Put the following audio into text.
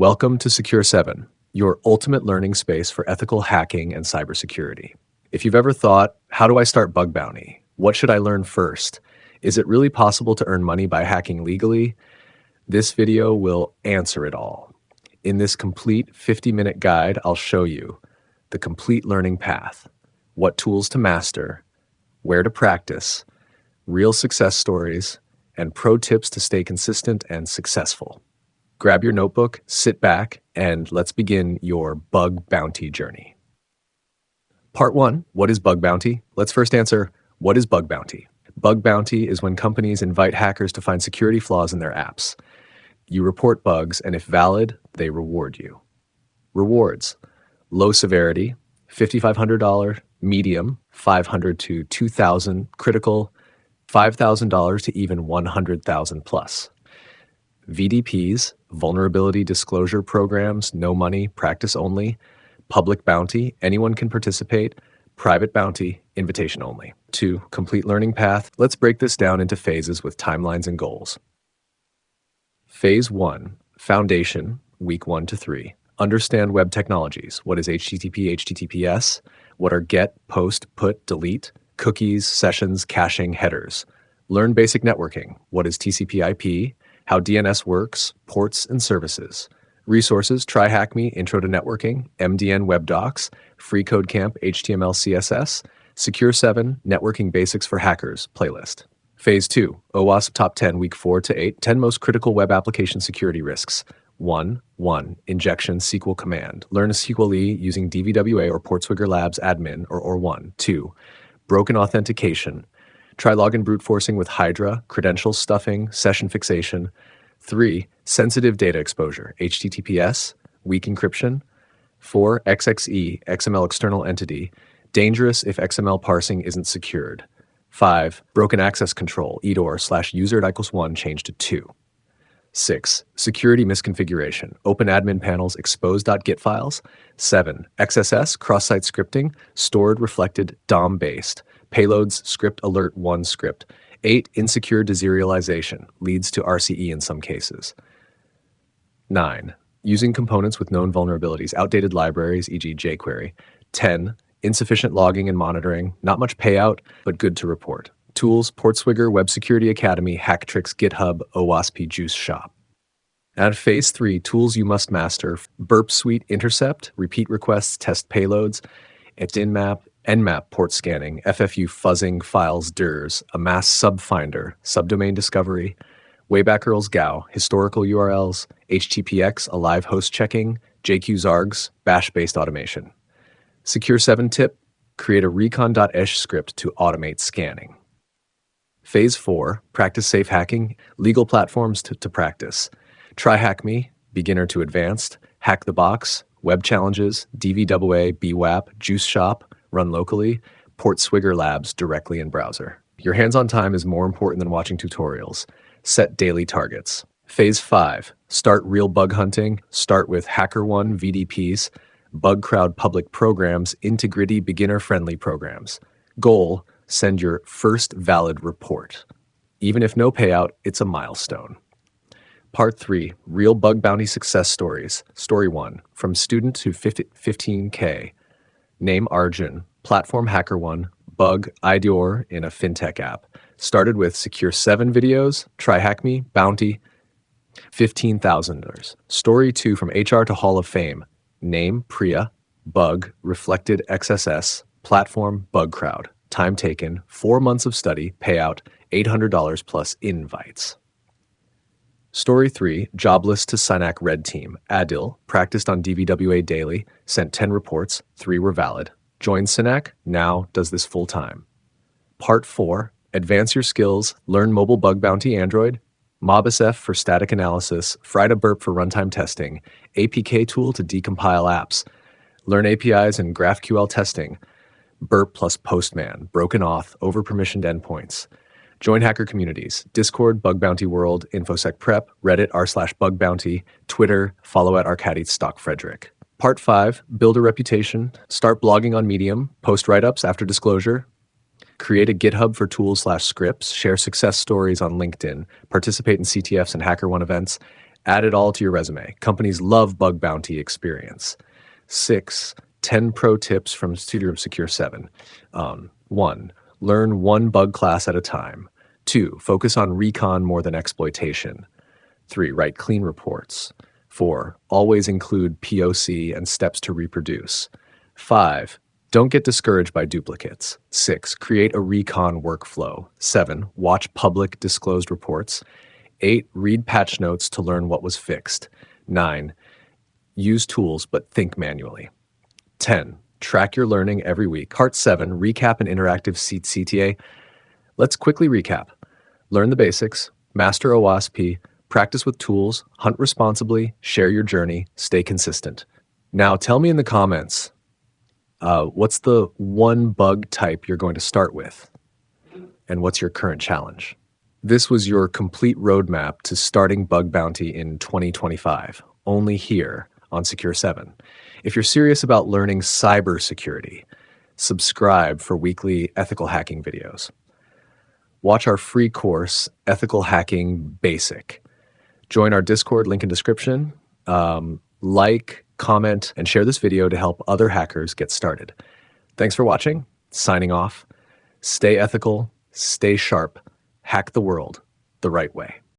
Welcome to Secure7, your ultimate learning space for ethical hacking and cybersecurity. If you've ever thought, how do I start bug bounty? What should I learn first? Is it really possible to earn money by hacking legally? This video will answer it all. In this complete 50-minute guide, I'll show you the complete learning path, what tools to master, where to practice, real success stories, and pro tips to stay consistent and successful. Grab your notebook, sit back, and let's begin your bug bounty journey. Part 1, what is bug bounty? Let's first answer, what is bug bounty? Bug bounty is when companies invite hackers to find security flaws in their apps. You report bugs, and if valid, they reward you. Rewards: low severity, $5,500, medium, $500 to $2,000, critical, $5,000 to even $100,000 plus. VDPs, vulnerability disclosure programs, no money, practice only. Public bounty, anyone can participate. Private bounty, invitation only. 2, complete learning path. Let's break this down into phases with timelines and goals. Phase 1, foundation, week 1 to 3. Understand web technologies. What is HTTP, HTTPS? What are get, post, put, delete? Cookies, sessions, caching, headers. Learn basic networking. What is TCP/IP? How DNS works, ports and services. Resources: TryHackMe Intro to Networking, MDN Web Docs, FreeCodeCamp HTML CSS, Secure7 Networking Basics for Hackers playlist. Phase 2, OWASP Top 10 Week 4 to 8, 10 Most Critical Web Application Security Risks. 1. Injection SQL command. Learn a SQLe using DVWA or PortSwigger Labs admin or 1. 2. Broken authentication. Try login brute forcing with Hydra, credential stuffing, session fixation. 3. Sensitive data exposure, HTTPS, weak encryption. 4. XXE, XML external entity, dangerous if XML parsing isn't secured. 5. Broken access control, EDOR/user=1 changed to 2. 6. Security misconfiguration, open admin panels, expose.git files. 7. XSS, cross-site scripting, stored, reflected, DOM-based. Payloads, script alert 1 script. 8. Insecure deserialization, leads to RCE in some cases. 9. Using components with known vulnerabilities, outdated libraries, e.g. jQuery. 10. Insufficient logging and monitoring, not much payout, but good to report. Tools: PortSwigger, Web Security Academy, Hacktricks, GitHub, OWASP, Juice Shop. And Phase 3, tools you must master: Burp Suite, intercept, repeat requests, test payloads, Nmap, port scanning, FFUF fuzzing, files, DIRs, a mass subfinder, subdomain discovery, Wayback Earls GAO, historical URLs, HTTPX, a live host checking, JQ-Zargs, bash-based automation. Secure7 tip: create a recon.esh script to automate scanning. Phase 4, practice safe hacking, legal platforms to practice. TryHackMe, beginner to advanced, Hack the Box, web challenges, DVWA, BWAP, Juice Shop, run locally, PortSwigger Labs directly in browser. Your hands-on time is more important than watching tutorials. Set daily targets. Phase 5, start real bug hunting. Start with HackerOne VDPs, Bugcrowd public programs, Integrity beginner-friendly programs. Goal: send your first valid report. Even if no payout, it's a milestone. Part 3, real bug bounty success stories. Story 1, from student to 15K. Name Arjun, platform HackerOne, bug IDOR in a fintech app. Started with Secure7 videos, TryHackMe, bounty, $15,000. Story 2, from HR to Hall of Fame. Name Priya, bug, reflected XSS, platform Bugcrowd. Time taken, 4 months of study, payout, $800 plus invites. Story 3, jobless to Synac Red Team. Adil, practiced on DVWA daily, sent 10 reports, 3 were valid. Joined Synac, now does this full time. Part 4, advance your skills, learn mobile bug bounty Android, MobSF for static analysis, Frida Burp for runtime testing, APK tool to decompile apps, learn APIs and GraphQL testing, Burp plus Postman, broken auth, over-permissioned endpoints. Join hacker communities: Discord, Bug Bounty World, InfoSec Prep, Reddit r/Bug Bounty, Twitter, follow at Arkady Stock Frederick. Part 5, build a reputation, start blogging on Medium, post write-ups after disclosure, create a GitHub for tools/scripts, share success stories on LinkedIn, participate in CTFs and HackerOne events, Add it all to your resume. Companies love bug bounty experience. 6, 10 pro tips from Studio of Secure7. 1, learn one bug class at a time. 2, focus on recon more than exploitation. 3, write clean reports. 4, always include POC and steps to reproduce. 5, don't get discouraged by duplicates. 6, create a recon workflow. 7, watch public disclosed reports. 8, read patch notes to learn what was fixed. 9, use tools but think manually. 10, track your learning every week. Part 7, recap and interactive CTA. Let's quickly recap. Learn the basics, master OWASP, practice with tools, hunt responsibly, share your journey, stay consistent. Now tell me in the comments, what's the one bug type you're going to start with? And what's your current challenge? This was your complete roadmap to starting bug bounty in 2025, only here on Secure7. If you're serious about learning cybersecurity, subscribe for weekly ethical hacking videos. Watch our free course, Ethical Hacking Basic. Join our Discord, link in description. Like, comment, and share this video to help other hackers get started. Thanks for watching. Signing off. Stay ethical, stay sharp, hack the world the right way.